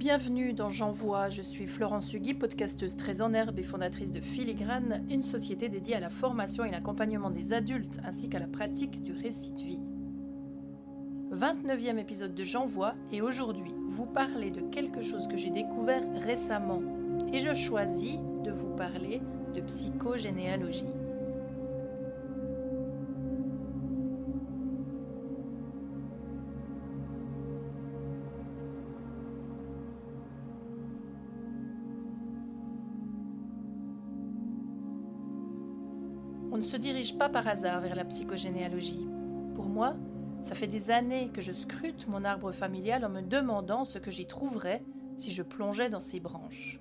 Bienvenue dans J'envoie, je suis Florence Hugui, podcasteuse très en herbe et fondatrice de Filigrane, une société dédiée à la formation et l'accompagnement des adultes ainsi qu'à la pratique du récit de vie. 29e épisode de J'envoie et aujourd'hui, vous parlez de quelque chose que j'ai découvert récemment et je choisis de vous parler de psychogénéalogie. On ne se dirige pas par hasard vers la psychogénéalogie. Pour moi, ça fait des années que je scrute mon arbre familial en me demandant ce que j'y trouverais si je plongeais dans ses branches.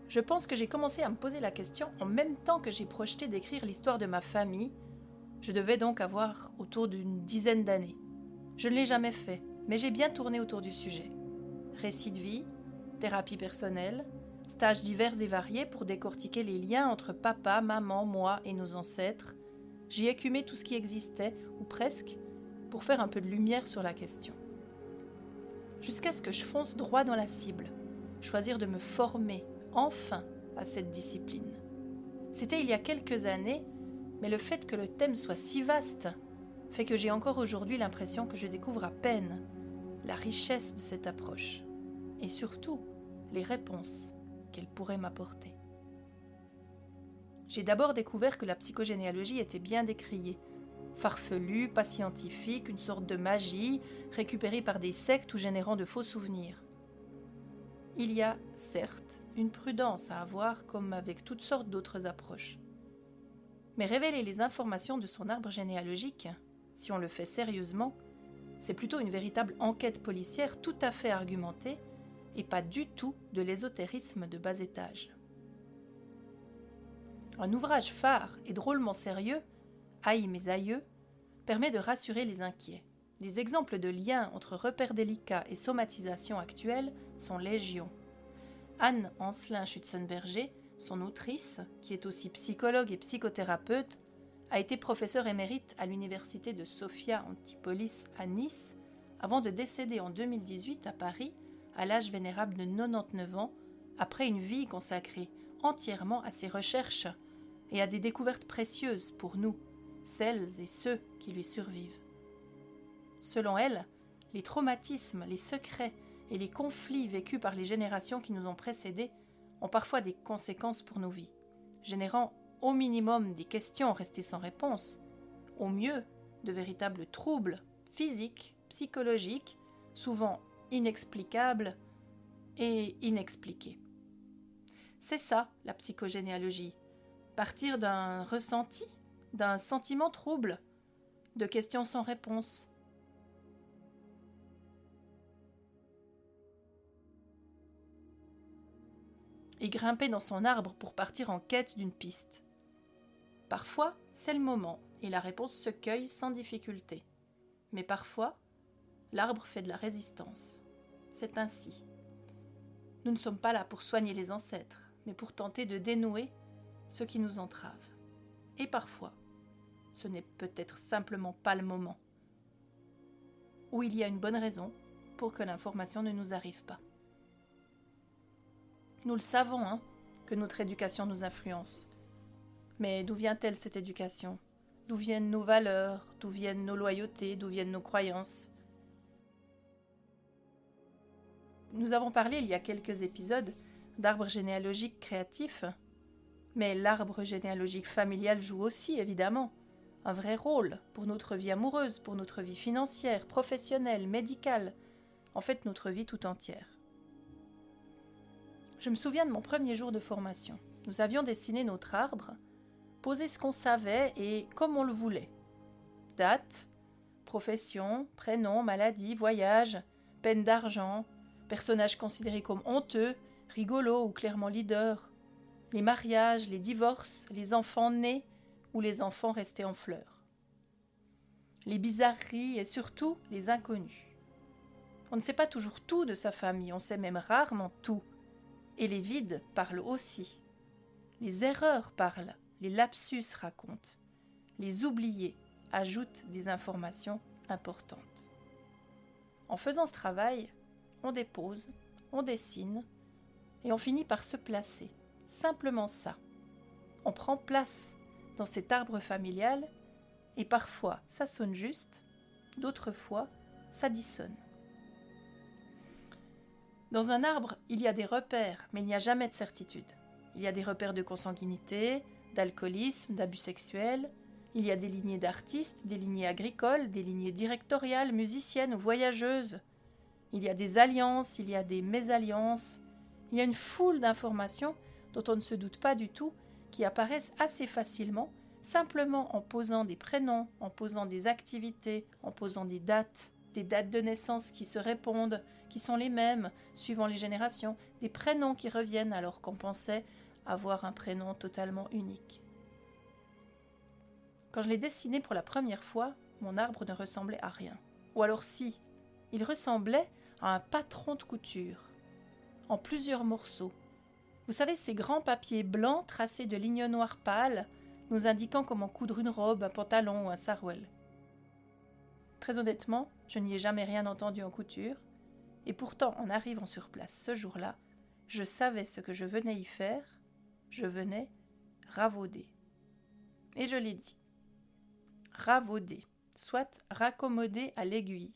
Je pense que j'ai commencé à me poser la question en même temps que j'ai projeté d'écrire l'histoire de ma famille. Je devais donc avoir autour d'une dizaine d'années. Je ne l'ai jamais fait, mais j'ai bien tourné autour du sujet. Récits de vie, thérapie personnelle, stages divers et variés pour décortiquer les liens entre papa, maman, moi et nos ancêtres. J'y écumé tout ce qui existait, ou presque, pour faire un peu de lumière sur la question. Jusqu'à ce que je fonce droit dans la cible, choisir de me former, enfin, à cette discipline. C'était il y a quelques années, mais le fait que le thème soit si vaste fait que j'ai encore aujourd'hui l'impression que je découvre à peine la richesse de cette approche, et surtout les réponses qu'elle pourrait m'apporter. J'ai d'abord découvert que la psychogénéalogie était bien décriée, farfelue, pas scientifique, une sorte de magie, récupérée par des sectes ou générant de faux souvenirs. Il y a, certes, une prudence à avoir comme avec toutes sortes d'autres approches. Mais révéler les informations de son arbre généalogique, si on le fait sérieusement, c'est plutôt une véritable enquête policière tout à fait argumentée et pas du tout de l'ésotérisme de bas étage. Un ouvrage phare et drôlement sérieux, Aïe mes aïeux, permet de rassurer les inquiets. Des exemples de liens entre repères délicats et somatisation actuelle sont légion. Anne Ancelin-Schutzenberger, son autrice, qui est aussi psychologue et psychothérapeute, a été professeure émérite à l'université de Sophia Antipolis à Nice, avant de décéder en 2018 à Paris, à l'âge vénérable de 99 ans, après une vie consacrée entièrement à ses recherches et à des découvertes précieuses pour nous, celles et ceux qui lui survivent. Selon elle, les traumatismes, les secrets et les conflits vécus par les générations qui nous ont précédés ont parfois des conséquences pour nos vies, générant au minimum des questions restées sans réponse, au mieux de véritables troubles physiques, psychologiques, souvent inexplicables et inexpliqués. C'est ça, la psychogénéalogie. Partir d'un ressenti, d'un sentiment trouble, de questions sans réponse. Et grimper dans son arbre pour partir en quête d'une piste. Parfois, c'est le moment et la réponse se cueille sans difficulté. Mais parfois, l'arbre fait de la résistance. C'est ainsi. Nous ne sommes pas là pour soigner les ancêtres, mais pour tenter de dénouer ce qui nous entrave. Et parfois, ce n'est peut-être simplement pas le moment. Ou il y a une bonne raison pour que l'information ne nous arrive pas. Nous le savons, que notre éducation nous influence. Mais d'où vient-elle cette éducation ? D'où viennent nos valeurs ? D'où viennent nos loyautés ? D'où viennent nos croyances ? Nous avons parlé il y a quelques épisodes d'arbre généalogique créatif, mais l'arbre généalogique familial joue aussi, évidemment, un vrai rôle pour notre vie amoureuse, pour notre vie financière, professionnelle, médicale, en fait notre vie tout entière. Je me souviens de mon premier jour de formation. Nous avions dessiné notre arbre, posé ce qu'on savait et comme on le voulait. Date, profession, prénom, maladie, voyage, peine d'argent, personnages considérés comme honteux, rigolos ou clairement leaders, les mariages, les divorces, les enfants nés ou les enfants restés en fleurs, les bizarreries et surtout les inconnus. On ne sait pas toujours tout de sa famille, on sait même rarement tout. Et les vides parlent aussi. Les erreurs parlent, les lapsus racontent. Les oubliés ajoutent des informations importantes. En faisant ce travail, on dépose, on dessine, et on finit par se placer. Simplement ça. On prend place dans cet arbre familial, et parfois ça sonne juste, d'autres fois ça dissonne. Dans un arbre, il y a des repères, mais il n'y a jamais de certitude. Il y a des repères de consanguinité, d'alcoolisme, d'abus sexuels. Il y a des lignées d'artistes, des lignées agricoles, des lignées directoriales, musiciennes ou voyageuses. Il y a des alliances, il y a des mésalliances. Il y a une foule d'informations dont on ne se doute pas du tout, qui apparaissent assez facilement, simplement en posant des prénoms, en posant des activités, en posant des dates de naissance qui se répondent, qui sont les mêmes suivant les générations, des prénoms qui reviennent alors qu'on pensait avoir un prénom totalement unique. Quand je l'ai dessiné pour la première fois, mon arbre ne ressemblait à rien. Ou alors si, il ressemblait à un patron de couture, en plusieurs morceaux. Vous savez, ces grands papiers blancs tracés de lignes noires pâles, nous indiquant comment coudre une robe, un pantalon ou un sarouel. Très honnêtement, je n'y ai jamais rien entendu en couture, et pourtant, en arrivant sur place ce jour-là, je savais ce que je venais y faire, je venais ravauder. Et je l'ai dit. Ravauder, soit raccommoder à l'aiguille.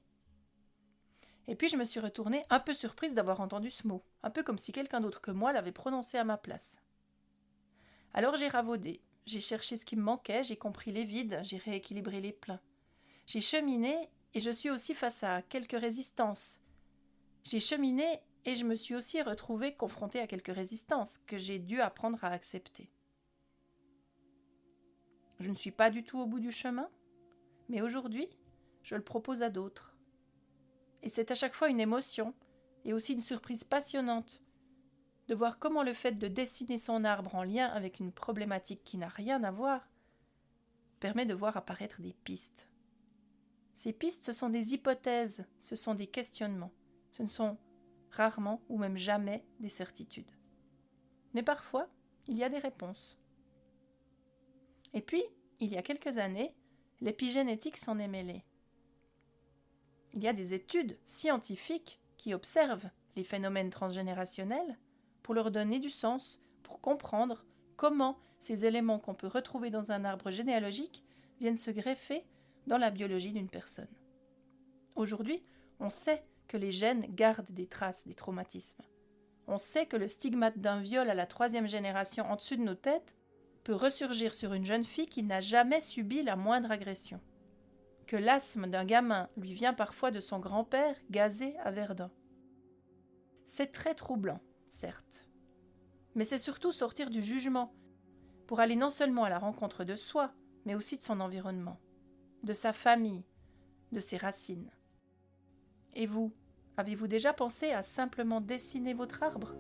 Et puis je me suis retournée un peu surprise d'avoir entendu ce mot, un peu comme si quelqu'un d'autre que moi l'avait prononcé à ma place. Alors j'ai ravaudé, j'ai cherché ce qui me manquait, j'ai compris les vides, j'ai rééquilibré les pleins. J'ai cheminé et je suis aussi face à quelques résistances. J'ai cheminé et je me suis aussi retrouvée confrontée à quelques résistances que j'ai dû apprendre à accepter. Je ne suis pas du tout au bout du chemin, mais aujourd'hui, je le propose à d'autres. Et c'est à chaque fois une émotion et aussi une surprise passionnante de voir comment le fait de dessiner son arbre en lien avec une problématique qui n'a rien à voir permet de voir apparaître des pistes. Ces pistes, ce sont des hypothèses, ce sont des questionnements. Ce ne sont rarement ou même jamais des certitudes. Mais parfois, il y a des réponses. Et puis, il y a quelques années, l'épigénétique s'en est mêlée. Il y a des études scientifiques qui observent les phénomènes transgénérationnels pour leur donner du sens, pour comprendre comment ces éléments qu'on peut retrouver dans un arbre généalogique viennent se greffer dans la biologie d'une personne. Aujourd'hui, on sait que les gènes gardent des traces des traumatismes. On sait que le stigmate d'un viol à la 3e génération en dessus de nos têtes peut ressurgir sur une jeune fille qui n'a jamais subi la moindre agression. Que l'asthme d'un gamin lui vient parfois de son grand-père gazé à Verdun. C'est très troublant, certes. Mais c'est surtout sortir du jugement pour aller non seulement à la rencontre de soi, mais aussi de son environnement, de sa famille, de ses racines. Et vous, avez-vous déjà pensé à simplement dessiner votre arbre ?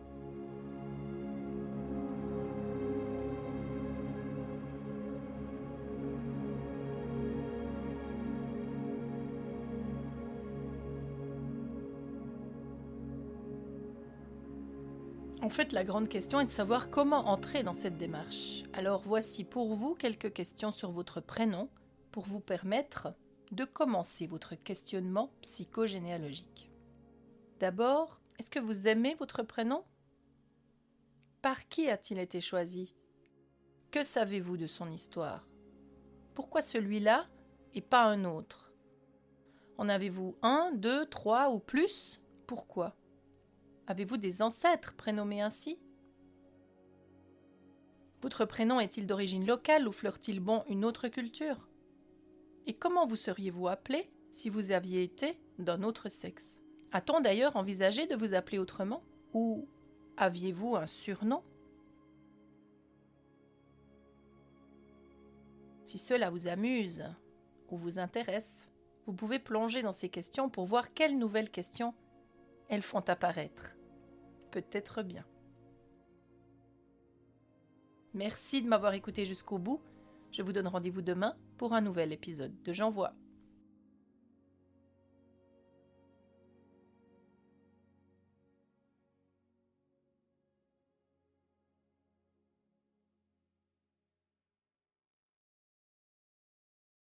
En fait, la grande question est de savoir comment entrer dans cette démarche. Alors voici pour vous quelques questions sur votre prénom pour vous permettre de commencer votre questionnement psychogénéalogique. D'abord, est-ce que vous aimez votre prénom ? Par qui a-t-il été choisi ? Que savez-vous de son histoire ? Pourquoi celui-là et pas un autre ? En avez-vous 1, 2, 3 ou plus ? Pourquoi ? Avez-vous des ancêtres prénommés ainsi ? Votre prénom est-il d'origine locale ou fleure-t-il bon une autre culture ? Et comment vous seriez-vous appelé si vous aviez été d'un autre sexe ? A-t-on d'ailleurs envisagé de vous appeler autrement ? Ou aviez-vous un surnom ? Si cela vous amuse ou vous intéresse, vous pouvez plonger dans ces questions pour voir quelles nouvelles questions elles font apparaître. Peut-être bien. Merci de m'avoir écouté jusqu'au bout. Je vous donne rendez-vous demain pour un nouvel épisode de J'envoie.